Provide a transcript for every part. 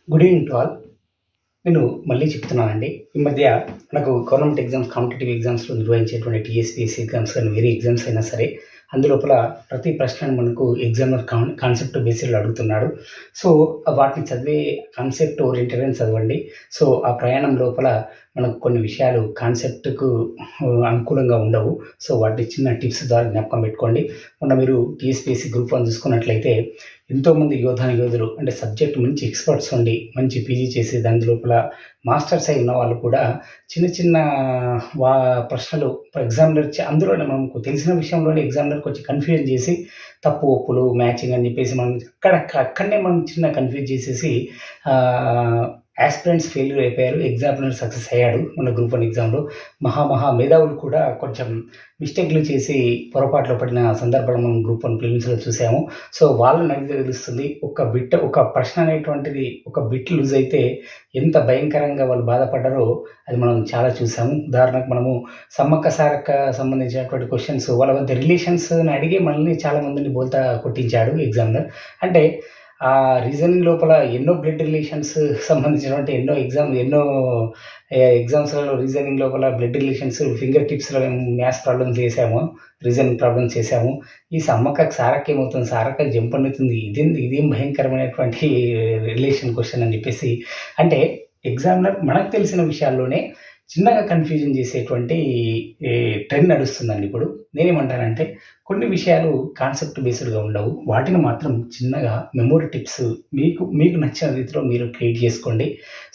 Good evening to all. నేను మళ్ళీ చెప్తున్నానండి. ఈ మధ్య మనకు గవర్నమెంట్ ఎగ్జామ్స్, కాంపిటేటివ్ ఎగ్జామ్స్‌లో నిర్వహించేటువంటి టీఎస్‌పీఎస్సీ ఎగ్జామ్స్ కానీ, వేరే ఎగ్జామ్స్ అయినా సరే, అందులోపల ప్రతి ప్రశ్నను మనకు ఎగ్జామినర్ కాన్సెప్ట్ బేస్డ్‌లో అడుగుతున్నాడు. సో, వాటిని చదివే కాన్సెప్ట్ ఓరియెంటెడ్‌గానే చదవండి. సో, ఆ ప్రయాణం లోపల మనకు కొన్ని విషయాలు కాన్సెప్ట్‌కు అనుకూలంగా ఉండవు. సో, వాటి చిన్న టిప్స్ ద్వారా జ్ఞాపకం పెట్టుకోండి. మొన్న మీరు టీఎస్‌పీఎస్సీ గ్రూప్ 1 చూసుకున్నట్లయితే ఎంతోమంది యోధులు అంటే సబ్జెక్ట్ మంచి ఎక్స్‌పర్ట్స్ ఉండి, మంచి పీజీ చేసి దాని లోపల మాస్టర్స్ అయి ఉన్న వాళ్ళు కూడా చిన్న చిన్న వా ప్రశ్నలు ఎగ్జామినర్ అందులోనే మనకు తెలిసిన విషయంలోనే ఎగ్జామినర్ కొంచెం కన్‌ఫ్యూజ్ చేసి తప్పు, ఒప్పులు, మ్యాచింగ్ అని చెప్పేసి మనం అక్కడనే మనం చిన్న కన్‌ఫ్యూజ్ చేసేసి యాస్పిరెంట్స్ ఫెయిల్యూర్ అయిపోయారు. ఎగ్జామినర్ సక్సెస్ అయ్యాడు మన గ్రూప్ 1 ఎగ్జామ్‌లో. మహా మేధావులు కూడా కొంచెం మిస్టేక్‌లు చేసి పొరపాట్లు పడిన సందర్భాలు మనం గ్రూప్ 1 ప్రిలిమ్స్‌లో చూసాము. సో, వాళ్ళని అడిగితే తెలుస్తుంది. ఒక ప్రశ్న అనేటువంటిది ఒక బిట్ లూజ్ అయితే ఎంత భయంకరంగా వాళ్ళు బాధపడ్డారో అది మనం చాలా చూసాము. ఉదాహరణకు మనము సమ్మక్క సారక్క సంబంధించినటువంటి క్వెషన్స్ వాళ్ళ మధ్య రిలేషన్స్‌ని అడిగి మనల్ని చాలా మందిని బోల్తా కొట్టించాడు ఎగ్జామినర్. అంటే ఆ రీజనింగ్ లోపల ఎన్నో బ్లడ్ రిలేషన్స్ సంబంధించినటువంటి ఎన్నో ఎగ్జామ్స్‌లలో రీజనింగ్ లోపల బ్లడ్ రిలేషన్స్, ఫింగర్ టిప్స్‌లో మేము మ్యాథ్స్ ప్రాబ్లమ్స్ చేసాము. రీజనింగ్ ప్రాబ్లమ్స్ చేసాము. ఈ సమ్మక్కకి సారక్క ఏమవుతుంది? సారక్కకి జంపన్నుతుంది. ఇదేం భయంకరమైనటువంటి రిలేషన్ క్వెషన్ అని చెప్పేసి అంటే ఎగ్జామినర్ మనకు తెలిసిన విషయాల్లోనే చిన్నగా కన్‌ఫ్యూజన్ చేసేటువంటి ట్రెండ్ నడుస్తుందండి ఇప్పుడు. నేనేమంటానంటే కొన్ని విషయాలు కాన్సెప్ట్ బేస్డ్‌గా ఉండవు. వాటిని మాత్రం చిన్నగా మెమరీ టిప్స్ మీకు నచ్చిన రీతిలో మీరు క్రియేట్ చేసుకోండి.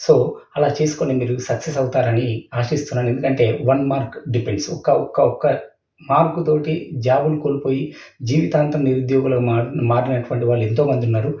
సో, అలా చేసుకొని మీరు సక్సెస్ అవుతారని ఆశిస్తున్నాను. ఎందుకంటే 1 మార్క్ డిపెండ్స్. ఒక్క మార్కుతోటి జాబులు కోల్పోయి జీవితాంతం నిరుద్యోగులుగా మారినటువంటి వాళ్ళు ఎంతోమంది ఉన్నారు.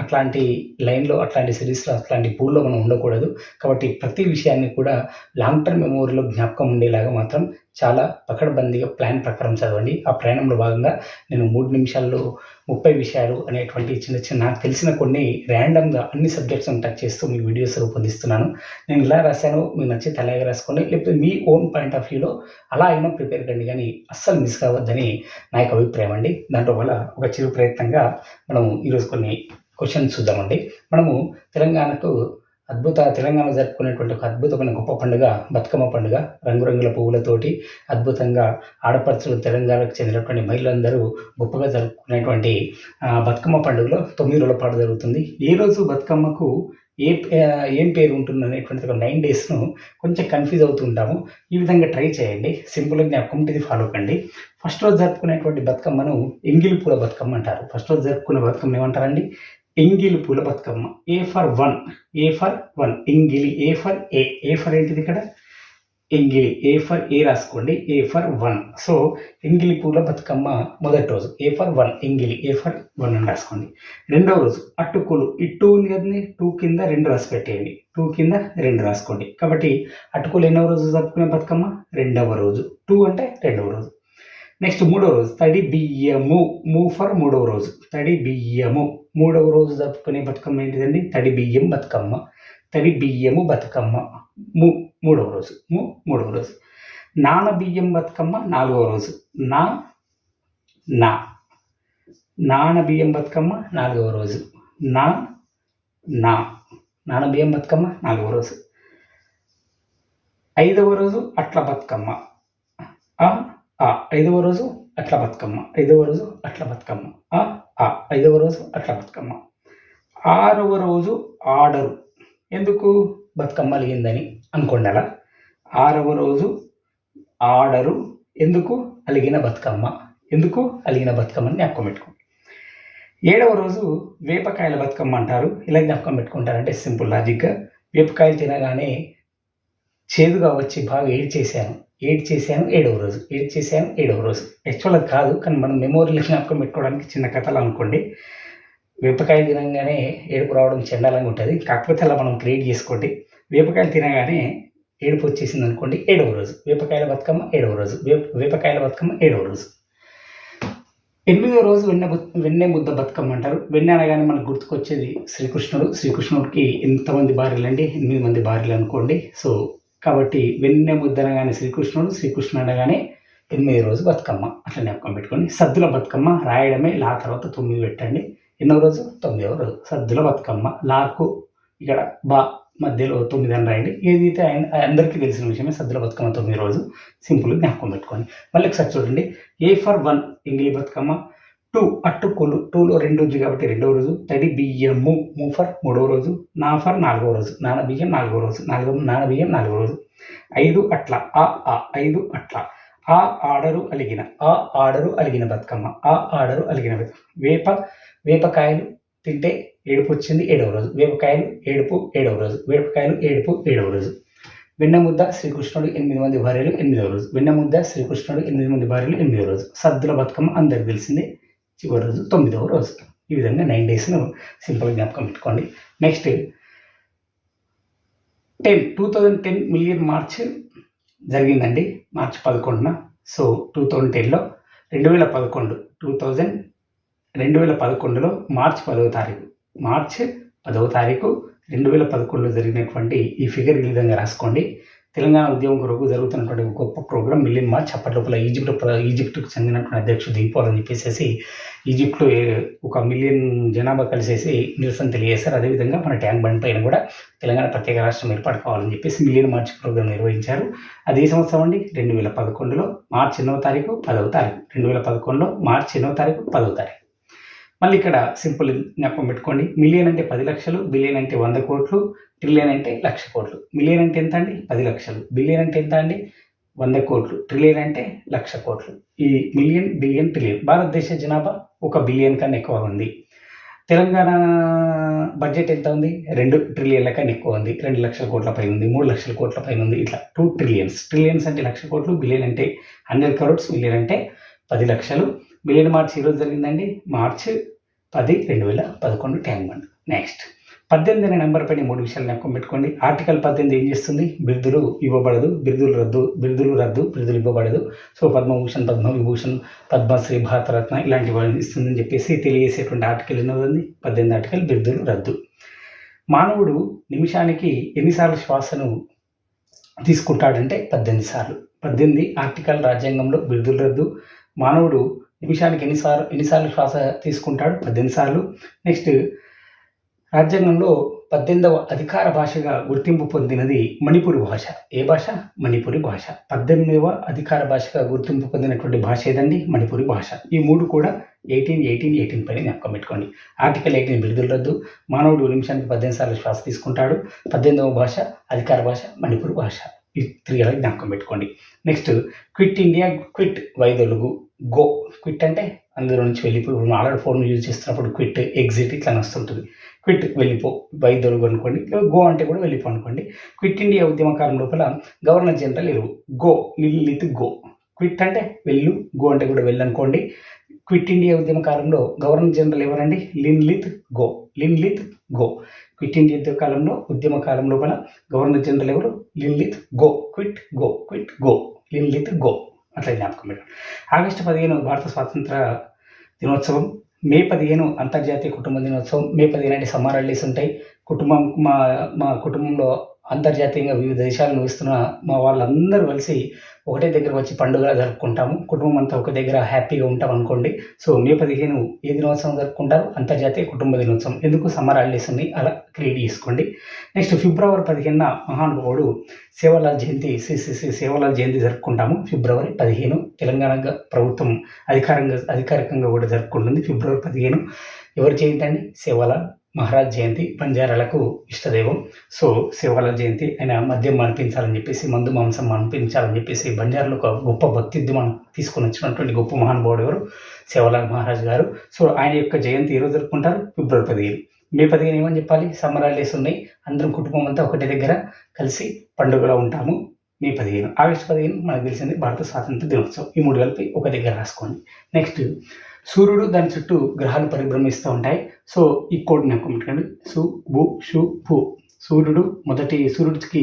అట్లాంటి లైన్‌లో, అట్లాంటి సిరీస్‌లో, అట్లాంటి పూల్‌లో మనం ఉండకూడదు. కాబట్టి ప్రతి విషయాన్ని కూడా లాంగ్ టర్మ్ మెమోరీలో జ్ఞాపకం ఉండేలాగా మాత్రం చాలా పకడ్బందీగా ప్లాన్ ప్రకారం చదవండి. ఆ ప్రయాణంలో భాగంగా నేను 3 నిమిషాల్లో 30 విషయాలు అనేటువంటి చిన్న నాకు తెలిసిన కొన్ని ర్యాండమ్‌గా అన్ని సబ్జెక్ట్స్‌ని టచ్ చేస్తూ మీ వీడియోస్ రూపొందిస్తున్నాను. నేను ఇలా రాశాను, మీకు నచ్చితే అలాగే రాసుకోండి. లేకపోతే మీ ఓన్ పాయింట్ ఆఫ్ వ్యూలో అలా అయినా ప్రిపేర్ కండి కానీ అస్సలు మిస్ కావద్దని నా యొక్క అభిప్రాయం అండి. దాంట్లో వల్ల ఒక చిరు ప్రయత్నంగా మనం ఈరోజు కొన్ని క్వెషన్స్ చూద్దామండి. మనము తెలంగాణలో జరుపుకునేటువంటి ఒక అద్భుతమైన గొప్ప పండుగ బతుకమ్మ పండుగ. రంగురంగుల పువ్వులతోటి అద్భుతంగా ఆడపడుచులు, తెలంగాణకు చెందినటువంటి మహిళలందరూ గొప్పగా జరుపుకునేటువంటి బతుకమ్మ పండుగలో 9 రోజుల పాటు జరుగుతుంది. ఏ రోజు బతుకమ్మకు ఏం పేరు ఉంటుంది అనేటువంటిది ఒక 9 డేస్‌ను కొంచెం కన్‌ఫ్యూజ్ అవుతూ ఉంటాము. ఈ విధంగా ట్రై చేయండి. సింపుల్‌గా జ్ఞాపకం ఇది ఫాలో కండి. ఫస్ట్ రోజు జరుపుకునేటువంటి బతుకమ్మను ఎంగిలి పూల బతుకమ్మ అంటారు. ఫస్ట్ రోజు జరుపుకునే బతుకమ్మ ఏమంటారండి? ఎంగిలి పూల బతుకమ్మ. ఏ ఫర్ వన్ ఎంగిలి. ఏ ఫర్ ఏంటిది ఇక్కడ? ఎంగిలి. ఏ రాసుకోండి. A for 1. సో, ఎంగిలి పూల బతుకమ్మ మొదటి రోజు. ఏ ఫర్ 1 ఎంగిలి. ఏ ఫర్ 1 అని రాసుకోండి. రెండవ రోజు అటుకులు. ఈ 2 ఉంది కదండి. 2 కింద 2 రాసి పెట్టేయండి. 2 కింద 2 రాసుకోండి. కాబట్టి అటుకులు ఎన్నవ రోజు జరుపుకునే బతుకమ్మ? రెండవ రోజు. 2 అంటే రెండవ రోజు. నెక్స్ట్ మూడవ రోజు తడి బియ్యము. ఫర్ మూడవ రోజు. తడి బియ్యము. మూడవ రోజు జరుపుకునే బతుకమ్మ ఏంటిదండి? తడి బియ్యం బతుకమ్మ. తడి బియ్యము బతుకమ్మ. మూడవ రోజు. మూడవ రోజు. నానబియ్యం బతుకమ్మ 4వ రోజు. నానబియ్యం బతుకమ్మ 4వ రోజు. నానబియ్యం బతుకమ్మ 4వ రోజు. 5వ రోజు అట్ల బతుకమ్మ. 5వ రోజు అట్ల బతుకమ్మ. 5వ రోజు అట్ల బతుకమ్మ. 5వ రోజు అట్ల బతుకమ్మ. 6వ రోజు ఆడరు. ఎందుకు? బతుకమ్మ అలిగిందని అనుకోండి అలా. 6వ రోజు ఆడరు. ఎందుకు? అలిగిన బతుకమ్మ. ఎందుకు? అలిగిన బతుకమ్మని జ్ఞాపకం పెట్టుకోండి. 7వ రోజు వేపకాయల బతుకమ్మ అంటారు. ఇలా జ్ఞాపకం పెట్టుకుంటారంటే సింపుల్ లాజిక్గా వేపకాయలు తినగానే చేదుగా వచ్చి బాగా ఏడ్చేసాను 7వ రోజు. 7వ రోజు. యాక్చువల్గా కాదు, కానీ మనం మెమోరీలో జ్ఞాపకం పెట్టుకోవడానికి చిన్న కథలు అనుకోండి. వేపకాయలు తినగానే ఏడుపు రావడం చండాలంగా ఉంటుంది. కాకపోతే అలా మనం క్రియేట్ చేసుకోండి. వేపకాయలు తినగానే ఏడుపు వచ్చేసింది అనుకోండి. 7వ రోజు. వేపకాయల బతుకమ్మ 7వ రోజు. వేపకాయల బతుకమ్మ 7వ రోజు. 8వ రోజు వెన్నె ముద్ద బతుకమ్మ అంటారు. వెన్నె అనగానే మనకు గుర్తుకొచ్చేది శ్రీకృష్ణుడు. శ్రీకృష్ణుడికి ఎంతమంది భార్యలు అండి? 8 మంది భార్యలు అనుకోండి. సో, కాబట్టి వెన్నె ముద్ద అనగానే శ్రీకృష్ణుడు అనగానే 8వ రోజు బతుకమ్మ. అట్లా జ్ఞాపకం పెట్టుకోండి. సద్దుల బతుకమ్మ రాయడమే, తర్వాత 9 పెట్టండి. ఎన్నో రోజు 9వ రోజు. సద్దుల బతుకమ్మ లాకు ఇక్కడ బా మధ్యలో 9 అని రాయండి. ఏదైతే అందరికీ తెలిసిన విషయమే. సద్దుల బతుకమ్మ 9 రోజు. సింపుల్ జ్ఞాపకం పెట్టుకోండి. మళ్ళీ ఒకసారి చూడండి. ఏ ఫర్ 1 ఎంగిలి బతుకమ్మ. 2 అట్టుకోలు 2లో 2 ఉంది కాబట్టి 2వ రోజు. తడి బియ్యము ము ఫర్ 3వ రోజు. నా ఫర్ 4వ రోజు. నాన బియ్యం 4వ రోజు. నాన బియ్యం 4వ రోజు. 5 అట్ల 5 అట్ల. ఆడరు అలిగిన బతుకమ్మ. ఆడరు అలిగిన బతుకమ్మ. వేపకాయలు తింటే ఏడుపు వచ్చింది 7వ రోజు. వేపకాయలు ఏడుపు 7వ రోజు. వేపకాయలు ఏడుపు 7వ రోజు. వెన్నముద్ద శ్రీకృష్ణుడు 8 మంది భార్యలు 8వ రోజు. వెన్నముద్ద శ్రీకృష్ణుడు 8 మంది భార్యలు 8వ రోజు. సద్దుల బతుకమ్మ అందరికి తెలిసిందే. చివరి రోజు 9వ రోజు. ఈ విధంగా 9 డేస్ను సింపుల్ జ్ఞాపకం పెట్టుకోండి. నెక్స్ట్ 2010 మిలియన్ మార్చ్ జరిగిందండి. మార్చి 11న. సో 2010లో 2011లో మార్చి 10వ తారీఖు. మార్చి 10వ తారీఖు 2011లో జరిగినటువంటి ఈ ఫిగర్ ఈ విధంగా రాసుకోండి. తెలంగాణ ఉద్యమం కొరకు జరుగుతున్నటువంటి గొప్ప ప్రోగ్రామ్ మిలియన్ మార్చ్. అప్పట్లోపల ఈజిప్ట్కు చెందినటువంటి అధ్యక్షుడు దిగిపోవాలని చెప్పేసి ఈజిప్ట్లో 1 మిలియన్ జనాభా కలిసేసి నిరసన తెలియజేశారు. అదేవిధంగా మన ట్యాంక్ బండ్ పైన కూడా తెలంగాణ ప్రత్యేక రాష్ట్రం ఏర్పాటు కావాలని చెప్పేసి మిలియన్ మార్చ్ ప్రోగ్రామ్ నిర్వహించారు. అది ఏ సంవత్సరం అండి? 2011లో మార్చి 8వ తారీఖు 10వ తారీఖు. 2011లో మార్చి 8వ తారీఖు 10వ తారీఖు. మళ్ళీ ఇక్కడ సింపుల్ జ్ఞాపకం పెట్టుకోండి. మిలియన్ అంటే 10 లక్షలు, బిలియన్ అంటే 100 కోట్లు, ట్రిలియన్ అంటే 1,00,000 కోట్లు. మిలియన్ అంటే ఎంత అండి? 10 లక్షలు. బిలియన్ అంటే ఎంత అండి? 100 కోట్లు. ట్రిలియన్ అంటే 1,00,000 కోట్లు. ఈ మిలియన్, బిలియన్, ట్రిలియన్. భారతదేశ జనాభా 1 బిలియన్ కన్నా ఎక్కువ ఉంది. తెలంగాణ బడ్జెట్ ఎంత ఉంది? 2 ట్రిలియన్ల కన్నా ఎక్కువ ఉంది. 2,00,000 కోట్ల పైన ఉంది. 3,00,000 కోట్ల పైన ఉంది. ఇట్లా 2 ట్రిలియన్స్. ట్రిలియన్స్ అంటే 1,00,000 కోట్లు, బిలియన్ అంటే 100 crores, మిలియన్ అంటే 10 లక్షలు. మిలియన్ మార్చ్ ఈరోజు జరిగిందండి. మార్చి 10, 2011 ట్యాంక్ బండ్. నెక్స్ట్ 18 అనే నెంబర్ పైన 3 విషయాలు జ్ఞాపకం పెట్టుకోండి. ఆర్టికల్ 18 ఏం చేస్తుంది? బిరుదులు ఇవ్వబడదు, బిరుదులు రద్దు, బిరుదులు ఇవ్వబడదు. సో పద్మభూషణ్, పద్మవిభూషణ్, పద్మశ్రీ, భారతరత్న ఇలాంటివి ఇస్తుందని చెప్పేసి తెలియజేసేటువంటి ఆర్టికల్ ఎన్నోదండి? 18 ఆర్టికల్ బిరుదులు రద్దు. మానవుడు నిమిషానికి ఎన్నిసార్లు శ్వాసను తీసుకుంటాడంటే 18 సార్లు. 18 ఆర్టికల్ రాజ్యాంగంలో బిరుదులు రద్దు. మానవుడు నిమిషానికి ఎన్నిసార్లు శ్వాస తీసుకుంటాడు? 18 సార్లు. నెక్స్ట్ రాజ్యాంగంలో 18వ అధికార భాషగా గుర్తింపు పొందినది మణిపురి భాష. ఏ భాష? మణిపురి భాష. 18వ అధికార భాషగా గుర్తింపు పొందినటువంటి భాష ఏదండి? మణిపురి భాష. ఈ 3 కూడా 18 పైన జ్ఞాపకం పెట్టుకోండి. ఆర్టికల్ 18 బిరుదుల రద్దు. మానవుడు నిమిషానికి 18 సార్లు శ్వాస తీసుకుంటాడు. 18వ భాష అధికార భాష మణిపురి భాష. ఈ 3 జ్ఞాపకం పెట్టుకోండి. నెక్స్ట్ క్విట్ ఇండియా, క్విట్ వైదొలుగు, గో. క్విట్ అంటే అందులో నుంచి వెళ్ళిపోయి. ఆల్రెడీ ఫోన్ యూజ్ చేస్తున్నప్పుడు క్విట్, ఎగ్జిట్ ఇట్లా వస్తుంటుంది. క్విట్ వెళ్ళిపో, వైదొలుగు అనుకోండి. గో అంటే కూడా వెళ్ళిపో అనుకోండి. క్విట్ ఇండియా ఉద్యమకాలం లోపల గవర్నర్ జనరల్ ఎరువు గో, లిత్ గో. క్విట్ అంటే వెళ్ళు, గో అంటే కూడా వెళ్ళనుకోండి. క్విట్ ఇండియా ఉద్యమకాలంలో గవర్నర్ జనరల్ ఎవరండి? లిత్ గో. క్విట్ ఇండియా ఉద్యమ కాలం లోపల గవర్నర్ జనరల్ ఎవరు? Linlithgow. Quit go, Linlithgow. అట్లా జ్ఞాపకం పెట్టండి. ఆగస్టు 15 భారత స్వాతంత్ర దినోత్సవం. మే 15 అంతర్జాతీయ కుటుంబ దినోత్సవం. మే 15 అంటే సమ్మర్ హాలిడేస్ ఉంటాయి. మా కుటుంబంలో అంతర్జాతీయంగా వివిధ దేశాలు నివసిస్తున్న మా వాళ్ళందరూ కలిసి ఒకటే దగ్గర వచ్చి పండుగ జరుపుకుంటాము. కుటుంబం అంతా ఒక దగ్గర హ్యాపీగా ఉంటాం అనుకోండి. సో మే 15 ఏ దినోత్సవం జరుపుకుంటారు? అంతర్జాతీయ కుటుంబ దినోత్సవం. ఎందుకు? సమ్మర్ హాలిడేస్ ఉన్నాయి, అలా క్రియేట్ చేసుకోండి. నెక్స్ట్ ఫిబ్రవరి 15 మహానుభావుడు సేవలాల్ జయంతి, సేవలాల్ జయంతి జరుపుకుంటాము. ఫిబ్రవరి 15 తెలంగాణ ప్రభుత్వం అధికారికంగా కూడా జరుపుకుంటుంది. ఫిబ్రవరి 15 ఎవరి జయంతి అండి? సేవలాల్ మహారాజ్ జయంతి. బంజారాలకు ఇష్టదైవం. సో సేవలాల్ జయంతి. ఆయన మద్యం మాన్పించాలని చెప్పేసి, మందు మాంసం మాన్పించాలని చెప్పేసి బంజారాలో ఒక గొప్ప భక్తిద్యమం తీసుకొని వచ్చినటువంటి గొప్ప మహానుభావుడు ఎవరు? సేవలాల్ మహారాజ్ గారు. సో ఆయన యొక్క జయంతి ఈరోజు జరుపుకుంటారు ఫిబ్రవరి 15. మే 15 ఏమని చెప్పాలి? సమ్మర్ హాలిడేస్ ఉన్నాయి, అందరం కుటుంబం అంతా ఒకటి దగ్గర కలిసి పండుగలో ఉంటాము. మే 15. ఆగస్టు 15 మనకు తెలిసింది భారత స్వాతంత్ర దినోత్సవం. ఈ 3 కలిపి ఒక దగ్గర రాసుకోండి. నెక్స్ట్ సూర్యుడు దాని చుట్టూ గ్రహాలు పరిభ్రమిస్తూ ఉంటాయి. సో ఈ కోడ్ జ్ఞాపకం పెట్టుకోండి. సు భూ షు భూ. సూర్యుడికి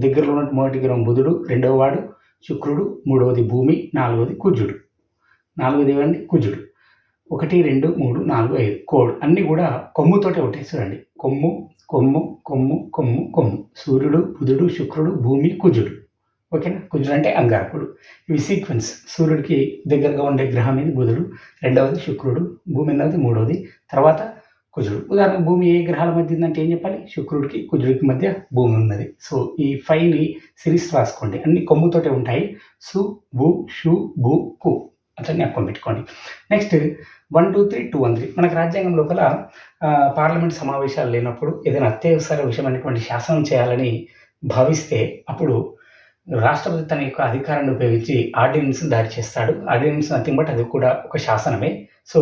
దగ్గరలో ఉన్న మొదటి గ్రహం బుధుడు, 2వ వాడు శుక్రుడు, 3వది భూమి, 4వది కుజుడు. 4వది ఏమండి? కుజుడు. 1, 2, 3, 4, 5 కోడ్ అన్నీ కూడా కొమ్ముతోటే ఉంటాయి. చూడండి, కొమ్ము. సూర్యుడు, బుధుడు, శుక్రుడు, భూమి, కుజుడు. ఓకేనా. కుజుడు అంటే అంగారకుడు. ఇవి సీక్వెన్స్. సూర్యుడికి దగ్గరగా ఉండే గ్రహం ఇది బుధుడు, రెండవది శుక్రుడు, భూమి అన్నది మూడవది, తర్వాత కుజుడు. ఉదాహరణకు భూమి ఏ గ్రహాల మధ్య ఉందంటే ఏం చెప్పాలి? శుక్రుడికి కుజుడికి మధ్య భూమి ఉన్నది. సో ఈ 5ని సిరీస్ రాసుకోండి. అన్ని కొమ్ముతోటే ఉంటాయి. సు, భూ, షు, భూ, కు అట్లా జ్ఞాపకం పెట్టుకోండి. నెక్స్ట్ 1, 2, 3, 2, 1, 3. మనకు రాజ్యాంగం లోపల పార్లమెంట్ సమావేశాలు లేనప్పుడు ఏదైనా అత్యవసర విషయమైనటువంటి శాసనం చేయాలని భావిస్తే అప్పుడు రాష్ట్రపతి తన యొక్క అధికారాన్ని ఉపయోగించి ఆర్డినెన్స్ దారి చేస్తాడు. ఆర్డినెన్స్ నథింగ్ బట్ అది కూడా ఒక శాసనమే. సో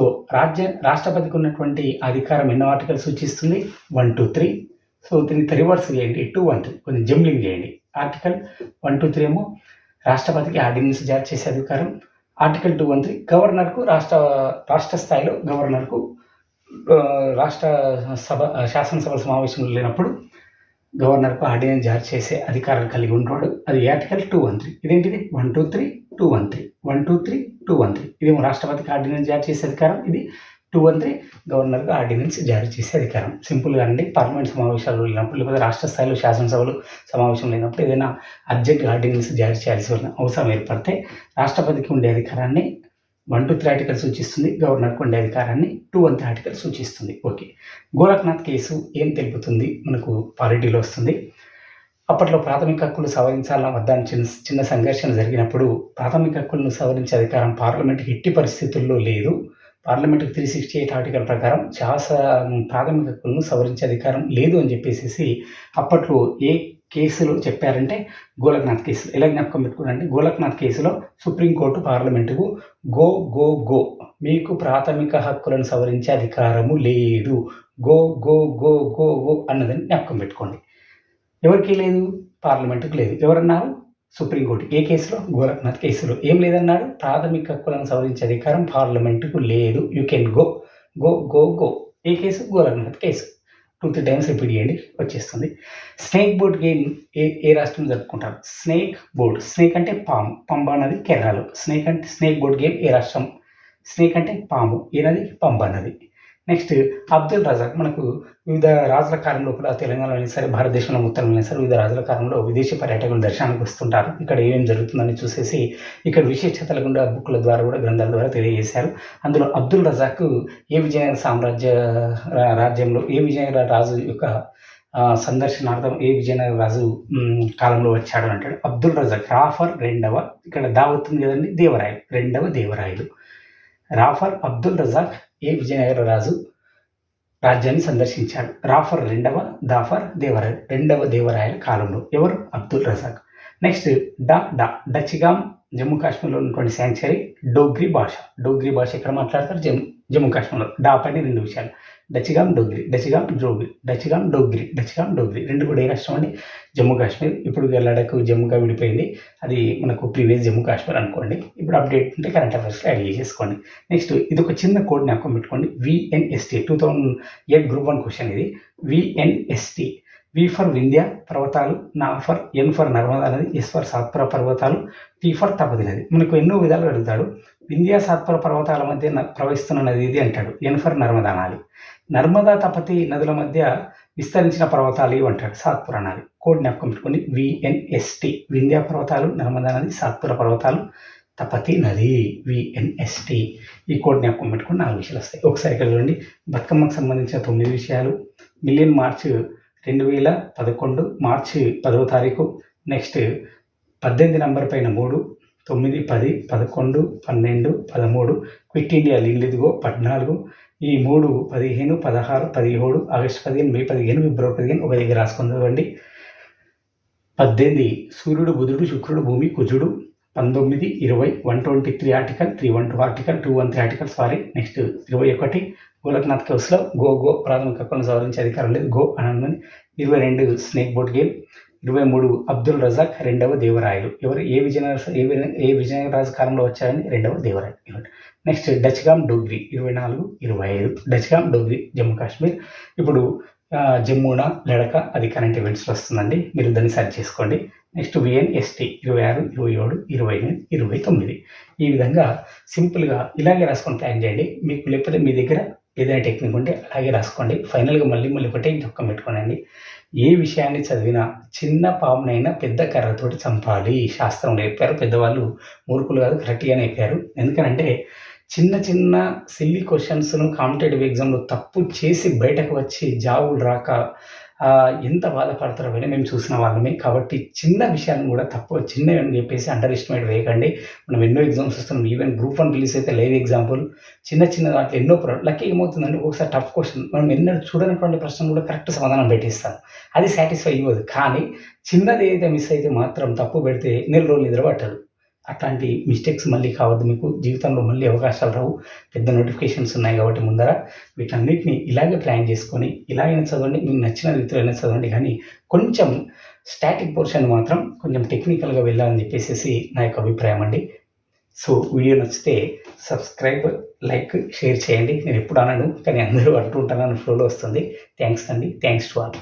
రాష్ట్రపతికి ఉన్నటువంటి అధికారం ఎన్నో ఆర్టికల్ సూచిస్తుంది? 1, 2, 3. సో దీన్ని రివర్స్ చేయండి, 2, 1, 3 కొంచెం జంబ్లింగ్ చేయండి. ఆర్టికల్ 1, 2, 3 ఏమో రాష్ట్రపతికి ఆర్డినెన్స్ జారీ చేసే అధికారం. ఆర్టికల్ 2, 1, 3 గవర్నర్కు రాష్ట్ర స్థాయిలో గవర్నర్కు శాసనసభ సమావేశంలో లేనప్పుడు గవర్నర్కు ఆర్డినెన్స్ జారీ చేసే అధికారాలు కలిగి ఉంటాడు. అది ఆర్టికల్ 2, 1, 3. ఇదేంటిది? 1, 2, 3, 2, 1, 3, 1, 2, 3, 2, 1, 3. ఇదేమో రాష్ట్రపతికి ఆర్డినెన్స్ జారీ చేసే అధికారం. ఇది 2, 1, 3 గవర్నర్కు ఆర్డినెన్స్ జారీ చేసే అధికారం. సింపుల్గా అండి. పార్లమెంట్ సమావేశాలు లేనప్పుడు లేకపోతే రాష్ట్ర స్థాయిలో శాసనసభలు సమావేశం లేనప్పుడు ఏదైనా అర్జెంట్ ఆర్డినెన్స్ జారీ చేయాల్సిన అవసరం ఏర్పడితే రాష్ట్రపతికి ఉండే అధికారాన్ని 1, 2, 3 ఆర్టికల్ సూచిస్తుంది. గవర్నర్కు ఉండే అధికారాన్ని 2, 1, 3 ఆర్టికల్ సూచిస్తుంది. ఓకే. గోరఖ్నాథ్ కేసు ఏం తెలుపుతుంది? మనకు పాలిటీలో వస్తుంది. అప్పట్లో ప్రాథమిక హక్కులు సవరించాలన్న వద్ద చిన్న సంఘర్షణ జరిగినప్పుడు ప్రాథమిక హక్కులను సవరించే అధికారం పార్లమెంట్కి ఎట్టి పరిస్థితుల్లో లేదు. పార్లమెంట్కి 368 ఆర్టికల్ ప్రకారం ప్రాథమిక హక్కులను సవరించే అధికారం లేదు అని చెప్పేసి అప్పట్లో ఏ కేసులో చెప్పారంటే గోరఖ్నాథ్ కేసులో. ఎలా జ్ఞాపకం పెట్టుకున్నారంటే గోరఖ్నాథ్ కేసులో సుప్రీంకోర్టు పార్లమెంటుకు గో మీకు ప్రాథమిక హక్కులను సవరించే అధికారము లేదు, గో అన్నదని జ్ఞాపకం పెట్టుకోండి. ఎవరికి లేదు? పార్లమెంటుకు లేదు. ఎవరన్నారు? సుప్రీంకోర్టు. ఏ కేసులో? గోరఖ్నాథ్ కేసులో. ఏం లేదన్నాడు? ప్రాథమిక హక్కులను సవరించే అధికారం పార్లమెంటుకు లేదు. You can go. A case? Gorakhnath case. 2, 3 times repeat చేయండి, వచ్చేస్తుంది. స్నేక్ బోర్డ్ గేమ్ ఏ రాష్ట్రంలో జరుపుకుంటారు? Snake board. స్నేక్ అంటే పాము. పంబ నది కేరళలో. స్నేక్ బోర్డ్ గేమ్ ఏ రాష్ట్రం? స్నేక్ అంటే పాము, ఏ నది? పంబ నది. నెక్స్ట్ అబ్దుల్ రజాక్. మనకు వివిధ రాజుల కాలంలో కూడా తెలంగాణలో అయినా సరే భారతదేశంలో మొత్తంలో అయినా సరే వివిధ రాజుల కాలంలో విదేశీ పర్యాటకులు దర్శనానికి వస్తుంటారు. ఇక్కడ ఏమేమి జరుగుతుందని చూసేసి ఇక్కడ విశేషతల గుండా బుక్కుల ద్వారా కూడా గ్రంథాల ద్వారా తెలియజేశారు. అందులో అబ్దుల్ రజాక్ ఏ విజయనగర రాజ్యంలో ఏ విజయనగర రాజు యొక్క సందర్శనార్థం ఏ విజయనగర రాజు కాలంలో వచ్చాడు అంటాడు. అబ్దుల్ రజాక్ రాఫర్ రెండవ, ఇక్కడ దావతుంది కదండి, దేవరాయలు, రెండవ దేవరాయలు. రాఫర్ అబ్దుల్ రజాక్ ఏ విజయనగర రాజు రాజ్యాన్ని సందర్శించాడు? రాఫర్ రెండవ, దాఫర్ దేవరాయలు, రెండవ దేవరాయల కాలంలో. ఎవరు? అబ్దుల్ రజాక్. నెక్స్ట్ డచిగామ్ జమ్మూ కాశ్మీర్లో ఉన్నటువంటి శాంక్చురీ. డోగ్రీ భాష ఎక్కడ మాట్లాడతారు? జమ్మూ కాశ్మీర్లో. డా పైన 2 విషయాలు. డచిగామ్ డోగ్రీ రెండు కూడా ఏ రాష్ట్రం అండి? జమ్మూ కాశ్మీర్. ఇప్పుడు లడఖ్ జమ్మూగా విడిపోయింది. అది మనకు ప్రీవియస్ జమ్మూ కాశ్మీర్ అనుకోండి. ఇప్పుడు అప్డేట్ ఉంటే కరెంట్ అఫైర్స్లో యాడ్ చేసేసుకోండి. నెక్స్ట్ ఇది ఒక చిన్న కోడ్ జ్ఞాపకం పెట్టుకోండి. VNST 2008 గ్రూప్ 1 క్వశ్చన్ ఇది. VNST. V ఫర్ వింధ్య పర్వతాలు, N ఫర్ నర్మదా నది, S ఫర్ సాత్పురా పర్వతాలు, T ఫర్ తపతి నది. మనకు ఎన్నో విధాలు అడుగుతాడు. వింధ్య సాత్పురా పర్వతాల మధ్య ప్రవహిస్తున్న నది ఇది అంటాడు. N ఫర్ నర్మదా నది. నర్మదా తపతి నదుల మధ్య విస్తరించిన పర్వతాలు ఇవి అంటాడు. సాత్పురా నది. కోడ్ జ్ఞాపకం పెట్టుకోండి. VNST. వింధ్య పర్వతాలు, నర్మదా నది, సాత్పురా పర్వతాలు, తపతి నది. VNST. ఈ కోడ్ జ్ఞాపకం పెట్టుకుని 4 విషయాలు వస్తాయి. ఒకసారి ఇక్కడ చూడండి. బతుకమ్మకు సంబంధించిన 9 విషయాలు. మిలియన్ మార్చ్ 2011 మార్చి 10వ తారీఖు. నెక్స్ట్ 18 నంబర్ పైన 3, 9, 10, 11, 12, 13. Quit India Linlithgow 14. ఈ 3, 15, 16, 17, ఆగస్టు 15, మే 15, ఫిబ్రవరి 15 ఒక దగ్గర రాసుకుందామండి. 18 సూర్యుడు, బుధుడు, శుక్రుడు, భూమి, కుజుడు. 19, 20 123 article, 312 article, 213 article. Next 21 Gorakhnath కేసులో గో ప్రాథమిక హక్కులను సవరించే అధికారం లేదు, గో అని. 22 snake board game. 23 Abdul Razak రెండవ దేవరాయలు. ఎవరు? ఏ విజయనగర రాజు కాలంలో వచ్చారని? రెండవ దేవరాయలు. నెక్స్ట్ డచ్గామ్ డోగ్రీ 24, 25 డచ్గామ్ డోగ్రీ జమ్మూ కాశ్మీర్. ఇప్పుడు జమ్మూనా లడఖ అది కరెంట్ ఈవెంట్స్లో వస్తుందండి, మీరు దాన్ని సెర్చ్ చేసుకోండి. Next VNST 26, 27, 28, 29. ఈ విధంగా సింపుల్గా ఇలాగే రాసుకొని ప్లాన్ చేయండి. మీకు లేకపోతే మీ దగ్గర ఏదైనా టెక్నిక్ ఉంటే అలాగే రాసుకోండి. ఫైనల్‌గా మళ్ళీ ఒకటే జ్ఞాపకం పెట్టుకోనండి. ఏ విషయాన్ని చదివినా చిన్న పామునైనా పెద్ద కర్రతోటి చంపాలి. శాస్త్రంలో చెప్పారు. పెద్దవాళ్ళు మూర్ఖులు కాదు, కరెక్ట్‌గానే చెప్పారు. ఎందుకనంటే చిన్న సిల్లీ క్వెషన్స్‌ను కాంపిటేటివ్ ఎగ్జామ్‌లో తప్పు చేసి బయటకు వచ్చి జాబులు రాక ఎంత బాధపడతారో అవన్నీ మేము చూసిన వాళ్ళమే. కాబట్టి చిన్న విషయాలను కూడా చిన్నవి అని చెప్పేసి అండర్ ఎస్టిమేట్ వేయకండి. మనం ఎన్నో ఎగ్జామ్స్ వస్తున్నాం. ఈవెన్ గ్రూప్ 1 రిలీజ్ అయితే లైవ్ ఎగ్జాంపుల్. చిన్న దాంట్లో ఎన్నో లక్కీ ఏమవుతుందంటే ఒకసారి టఫ్ క్వెషన్ మనం ఎన్నడూ చూడనటువంటి ప్రశ్నలు కూడా కరెక్ట్ సమాధానం పెట్టిస్తాం. అది సాటిస్ఫై ఇవ్వదు. కానీ చిన్నది ఏదైతే మిస్ అయితే మాత్రం తప్పు పెడితే నెల రోజులు నిద్ర పట్టదు. అట్లాంటి మిస్టేక్స్ మళ్ళీ కావద్దు మీకు. జీవితంలో మళ్ళీ అవకాశాలు రావు. పెద్ద నోటిఫికేషన్స్ ఉన్నాయి కాబట్టి ముందర వీటన్నిటిని ఇలాగే ప్లాన్ చేసుకొని ఇలాగైనా చదవండి. మీకు నచ్చిన రీతిలో అయినా చదవండి. కానీ కొంచెం స్టాటిక్ పోర్షన్ మాత్రం కొంచెం టెక్నికల్‌గా వెళ్ళాలని చెప్పేసేసి నా యొక్క అభిప్రాయం అండి. సో వీడియో నచ్చితే సబ్స్క్రైబ్, లైక్, షేర్ చేయండి. నేను ఎప్పుడు అనను కానీ అందరూ అంటూ ఉంటానని ఫ్లోలో వస్తుంది. థ్యాంక్స్ అండి. Thanks to all.